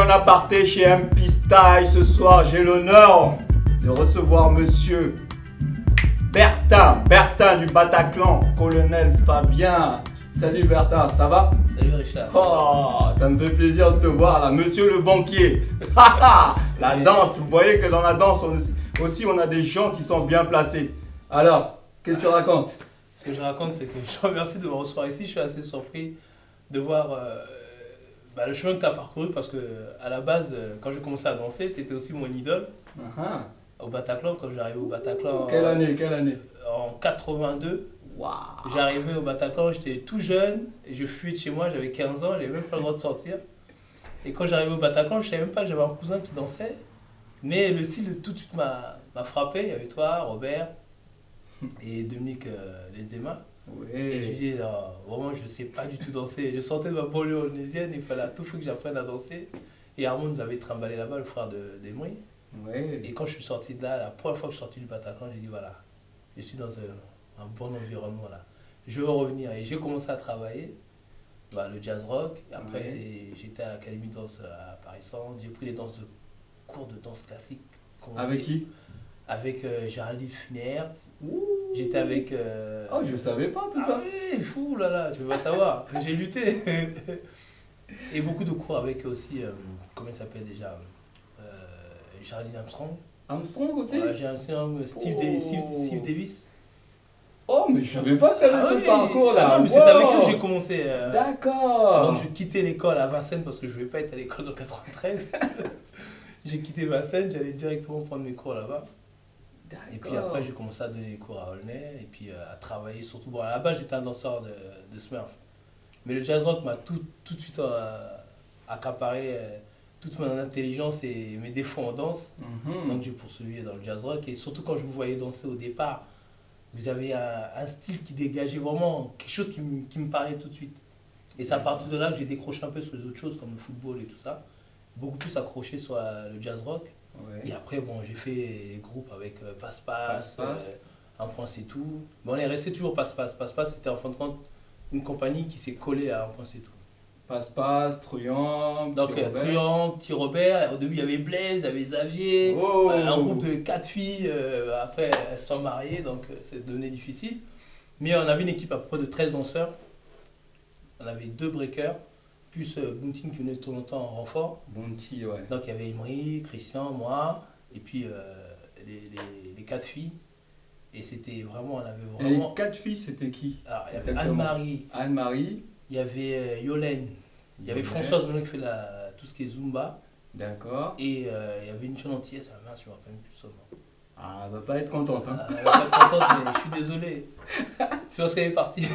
en aparté chez MP Style. Ce soir, j'ai l'honneur de recevoir monsieur Bertin du Bataclan, colonel Fabien. Salut Bertin, ça va? Salut Richard. Oh, ça me fait plaisir de te voir là, monsieur le banquier. La danse, vous voyez que dans la danse, on a des gens qui sont bien placés. Alors, qu'est-ce que tu racontes? Ce que je raconte, c'est que je te remercie de me recevoir ici. Je suis assez surpris de voir le chemin que tu as parcouru parce que à la base, quand j'ai commencé à danser, tu étais aussi mon idole. Au Bataclan, quand j'arrivais au Bataclan. Quelle année? En 82. Wow. J'arrivais au Bataclan, j'étais tout jeune, et je fuyais de chez moi, j'avais 15 ans, j'avais même pas le droit de sortir. Et quand j'arrivais au Bataclan, je savais même pas que j'avais un cousin qui dansait. Mais le style tout de suite m'a frappé. Il y avait toi, Robert et Dominique Lesdema. Ouais. Et je me disais, vraiment, je ne sais pas du tout danser. Je sortais de ma banlieue onusienne, il fallait à tout prix que j'apprenne à danser. Et Armand nous avait trimballé là-bas, le frère d'Emery. Ouais. Et quand je suis sorti de là, la première fois que je suis sorti du Bataclan, j'ai dit, voilà, je suis dans un bon environnement là. Je veux revenir. Et j'ai commencé à travailler, le jazz rock. Et après, j'étais à l'Académie de danse à Paris-Centre. J'ai pris des cours de danse classique. Avec qui? Avec Géraldine Funert. J'étais avec... Oh, je savais pas tout ça. Oui, fou là, tu veux pas savoir. J'ai lutté. Et beaucoup de cours avec aussi, comment il s'appelle déjà, Géraldine Armstrong. Armstrong aussi? Voilà, j'ai Steve Davis. Oh, mais je savais pas que tu avais ce parcours là. Non, mais c'est avec eux que j'ai commencé. D'accord. Donc je quittais l'école à Vincennes parce que je ne voulais pas être à l'école en 93. J'ai quitté Vincennes, j'allais directement prendre mes cours là-bas. Et puis après, j'ai commencé à donner des cours à Aulnay et puis à travailler surtout. Bon, à la base, j'étais un danseur de Smurf. Mais le jazz rock m'a tout de suite accaparé toute mon intelligence et mes défauts en danse. Donc j'ai poursuivi dans le jazz rock. Et surtout quand je vous voyais danser au départ, vous avez un style qui dégageait vraiment quelque chose qui me parlait tout de suite. Et c'est à partir de là que j'ai décroché un peu sur les autres choses comme le football et tout ça. Beaucoup plus accroché sur le jazz rock. Ouais. Et après, bon, j'ai fait des groupes avec Passe-Passe, Un Point C'est Tout. Mais on est resté toujours Passe-Passe. Passe-Passe, c'était en fin de compte une compagnie qui s'est collée à Un Point C'est Tout. Passe-Passe, Truand, donc Truand, Petit Robert. Au début, il y avait Blaise, il y avait Xavier. Un groupe de 4 filles. Après, elles se sont mariées, donc c'est devenu difficile. Mais on avait une équipe à peu près de 13 danseurs. On avait 2 breakers. Plus Bounty qui venait de temps en temps en renfort. Bounty, ouais. Donc il y avait Emery, Christian, moi, et puis les 4 filles. Et c'était vraiment, on avait vraiment... Et les 4 filles, c'était qui? Alors il y avait Anne-Marie. Anne-Marie. Il y avait Yolène. Il y avait Françoise Benoît qui fait tout ce qui est Zumba. D'accord. Et il y avait une jeune entière, ça m'a je me rappelle plus son nom. Ah, elle va pas être contente. Hein. Elle va pas être contente, mais je suis désolé. C'est parce qu'elle est partie.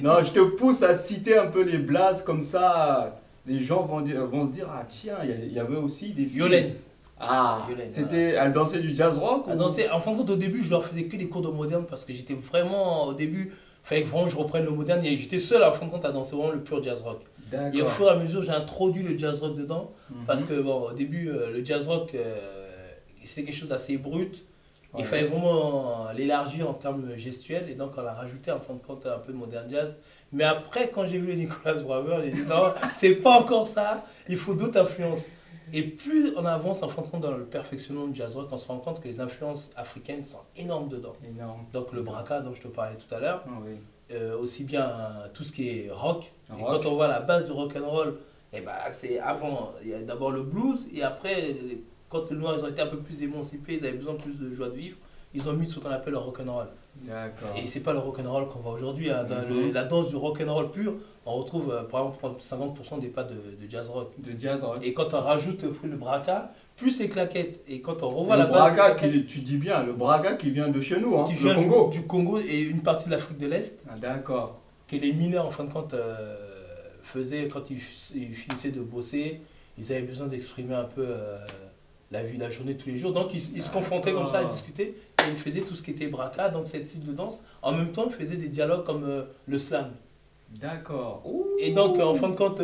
Non, je te pousse à citer un peu les blazes comme ça. Les gens vont se dire, ah tiens, il y avait aussi des filles. Yolène. Ah, c'était, elle dansait du jazz rock? Elle dansait, en fin de compte, au début, je leur faisais que des cours de moderne parce que j'étais vraiment, au début, il fallait que vraiment je reprenne le moderne et j'étais seul, en fin de compte, à danser vraiment le pur jazz rock. Et au fur et à mesure, j'ai introduit le jazz rock dedans parce que, bon, au début, le jazz rock, c'était quelque chose d'assez brut. Il fallait vraiment l'élargir en termes gestuels et donc on a rajouté en fin de compte un peu de modern jazz. Mais après, quand j'ai vu Nicolas Braver, j'ai dit non, c'est pas encore ça, il faut d'autres influences. Et plus on avance en fin de compte dans le perfectionnement du jazz rock, on se rend compte que les influences africaines sont énormes dedans. Donc le braka dont je te parlais tout à l'heure, aussi bien tout ce qui est rock. Et quand on voit la base du rock and roll, c'est avant, il y a d'abord le blues et après, quand les Noirs ils ont été un peu plus émancipés, ils avaient besoin de plus de joie de vivre, ils ont mis ce qu'on appelle le rock and roll. Et c'est pas le rock and roll qu'on voit aujourd'hui. Hein. Dans la danse du rock and roll pur, on retrouve par exemple 50% des pas de jazz rock. Et quand on rajoute le braka, plus les claquettes. Et quand on revoit la base. Le braka, tu dis bien, le braka qui vient de chez nous, hein, qui vient du Congo et une partie de l'Afrique de l'Est. Ah, d'accord. Que les mineurs en fin de compte faisaient quand ils finissaient de bosser. Ils avaient besoin d'exprimer un peu la vie, la journée, tous les jours. Donc ils se confrontaient comme ça à discuter. Et ils faisaient tout ce qui était braka, donc cette style de danse. En même temps, ils faisaient des dialogues comme le slam. D'accord. Et donc, en fin de compte,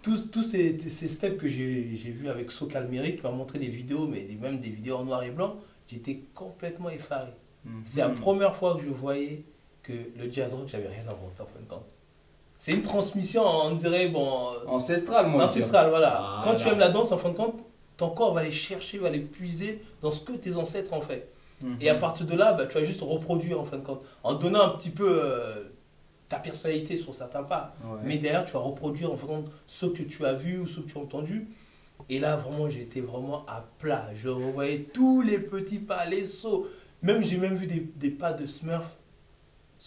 tous ces steps que j'ai vus avec Soca Almeri, qui m'a montré des vidéos, mais même des vidéos en noir et blanc, j'étais complètement effaré. C'est la première fois que je voyais que le jazz rock, j'avais rien inventé en fin de compte. c'est une transmission, on dirait, bon... Ancestrale, moi. Ancestrale, voilà. Ah, quand tu aimes la danse, en fin de compte, ton corps va aller chercher, va aller puiser dans ce que tes ancêtres ont fait. Et à partir de là, bah, tu vas juste reproduire, en fin de compte, en donnant un petit peu ta personnalité sur certains pas. Ouais. Mais derrière, tu vas reproduire, en fin de compte, ce que tu as vu ou ce que tu as entendu. Et là, vraiment, j'étais vraiment à plat. Je revoyais tous les petits pas, les sauts. Même, j'ai même vu des pas de Smurf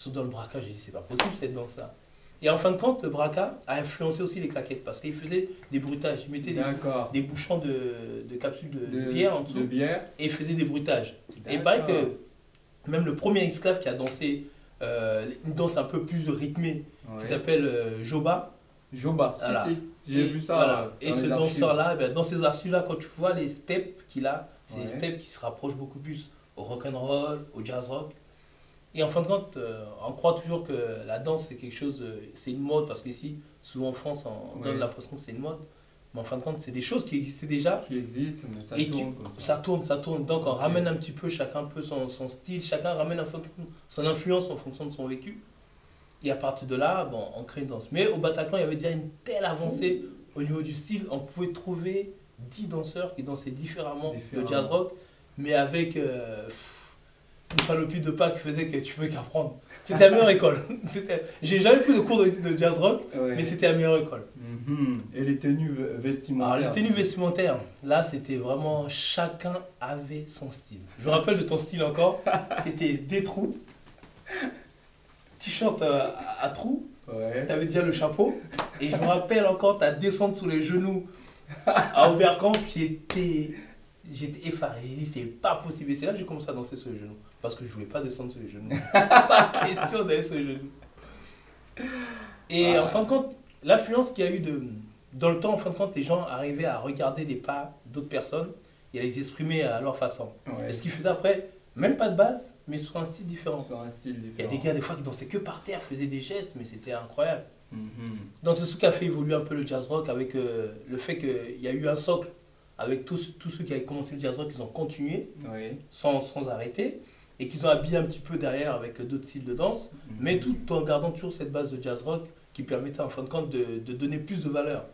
dans le braquage. J'ai dit, c'est pas possible cette danse-là. Et en fin de compte, le braquage a influencé aussi les claquettes parce qu'il faisait des bruitages. Il mettait des bouchons de capsules de bière en dessous et il faisait des bruitages. Et pareil que même le premier esclave qui a dansé une danse un peu plus rythmée qui s'appelle Joba. Joba, voilà. Si. J'ai vu ça. Voilà. Et ce danseur-là, ben, dans ces archives-là, quand tu vois les steps qu'il a, c'est des steps qui se rapprochent beaucoup plus au rock'n'roll, au jazz rock. Et en fin de compte, on croit toujours que la danse c'est quelque chose, c'est une mode, parce qu'ici, souvent en France, on donne l'impression que c'est une mode. Mais en fin de compte, c'est des choses qui existaient déjà. Qui existent, mais ça tourne. Ça tourne. Donc on ramène un petit peu, chacun un peu son style, chacun ramène son influence en fonction de son vécu. Et à partir de là, bon, on crée une danse. Mais au Bataclan, il y avait déjà une telle avancée au niveau du style. On pouvait trouver 10 danseurs qui dansaient différemment le jazz rock, mais avec une panoplie de pas qui faisait que tu pouvais qu'apprendre. C'était la meilleure école. J'ai jamais pris de cours de jazz rock, mais c'était la meilleure école. Et les tenues vestimentaires? Alors, les tenues vestimentaires, là, c'était vraiment chacun avait son style. Je me rappelle de ton style encore. C'était des trous. T-shirt à trous, tu avais déjà le chapeau, et je me rappelle encore ta descente sous les genoux à Oberkampf, j'étais effaré, j'ai dit c'est pas possible, et c'est là que j'ai commencé à danser sur les genoux, parce que je voulais pas descendre sur les genoux, pas question d'aller sur les genoux. Et en fin de compte, l'influence qu'il y a eu dans le temps, en fin de compte, les gens arrivaient à regarder des pas d'autres personnes et à les exprimer à leur façon. Et ce qu'ils faisaient après, même pas de base, mais sur un style différent. Il y a des gars des fois qui dansaient que par terre, faisaient des gestes, mais c'était incroyable. Donc c'est ce qui a fait évoluer un peu le jazz rock avec le fait qu'il y a eu un socle avec tous ceux qui avaient commencé le jazz rock, ils ont continué sans arrêter et qu'ils ont habillé un petit peu derrière avec d'autres styles de danse, mais tout en gardant toujours cette base de jazz rock qui permettait en fin de compte de donner plus de valeur.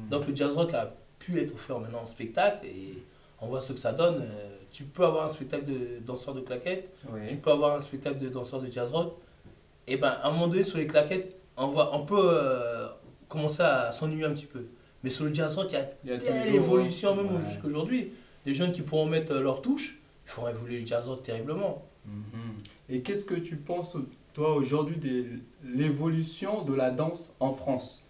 Donc le jazz rock a pu être fait maintenant en spectacle et on voit ce que ça donne. Tu peux avoir un spectacle de danseurs de claquettes, tu peux avoir un spectacle de danseurs de jazz rock. Et ben à un moment donné, sur les claquettes, on peut commencer à s'ennuyer un petit peu. Mais sur le jazz rock, il y a telle évolution, même jusqu'à aujourd'hui. Les jeunes qui pourront mettre leur touche, ils feront évoluer le jazz rock terriblement. Et qu'est-ce que tu penses, toi, aujourd'hui, de l'évolution de la danse en France?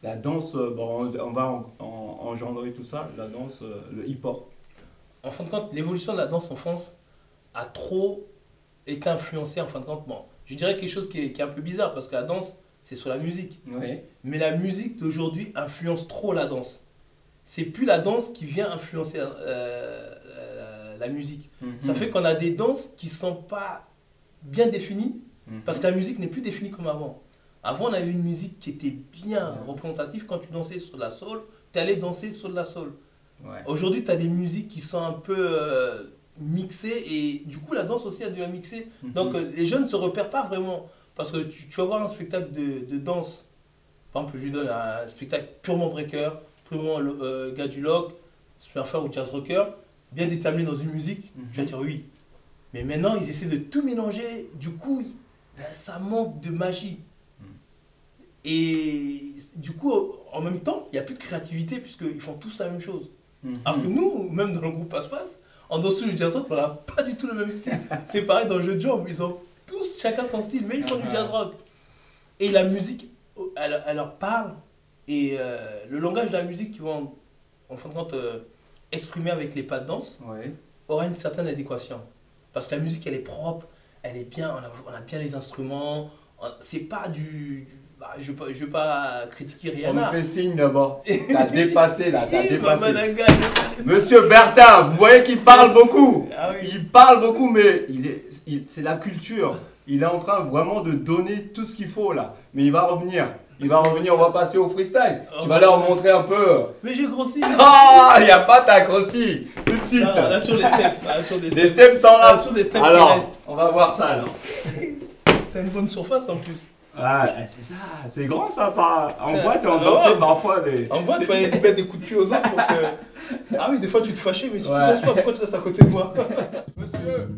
La danse, bon, on va engendrer tout ça, la danse, le hip-hop. En fin de compte, l'évolution de la danse en France a trop été influencée, en fin de compte. Bon, je dirais quelque chose qui est un peu bizarre, parce que la danse, c'est sur la musique. Mais la musique d'aujourd'hui influence trop la danse. C'est plus la danse qui vient influencer la musique. Ça fait qu'on a des danses qui ne sont pas bien définies, parce que la musique n'est plus définie comme avant. Avant, on avait une musique qui était bien représentative. Quand tu dansais sur de la soul, tu allais danser sur de la soul. Aujourd'hui, tu as des musiques qui sont un peu mixées et du coup, la danse aussi a dû mixer. Donc, les jeunes ne se repèrent pas vraiment. Parce que tu vas voir un spectacle de danse. Par exemple, je lui donne un spectacle purement breaker, purement gars du lock, surfer ou jazz rocker, bien déterminé dans une musique. Tu vas dire oui. Mais maintenant, ils essaient de tout mélanger. Du coup, ça manque de magie. Et du coup, en même temps, il n'y a plus de créativité puisqu'ils font tous la même chose. Alors que nous, même dans le groupe Passe-Passe, en dessous du jazz rock, on n'a pas du tout le même style. C'est pareil dans le jeu de jambes, ils ont tous chacun son style, mais ils font du jazz rock. Et la musique, elle leur parle, et le langage de la musique qu'ils vont en fin de compte exprimer avec les pas de danse aura une certaine adéquation. Parce que la musique, elle est propre, elle est bien, on a bien les instruments, c'est pas je veux pas critiquer Rihanna. On me fait signe là-bas. T'as dépassé là, t'as dépassé. Monsieur Bertin, vous voyez qu'il parle beaucoup. Il parle beaucoup, mais c'est la culture. Il est en train vraiment de donner tout ce qu'il faut là. Mais il va revenir. On va passer au freestyle. Tu vas leur montrer un peu. Mais j'ai grossi. Ah, il n'y a pas, t'as grossi. Tout de suite. Non, on a toujours les steps. Les steps sont là. On a toujours des steps alors, on va voir ça alors. T'as une bonne surface en plus. Ah, c'est ça, c'est grand ça. En boîte, on dansait parfois. En boîte, il fallait mettre des coups de pied aux autres. Ah oui, des fois tu te fâchais, mais si tu danses pas, pourquoi tu restes à côté de moi? Monsieur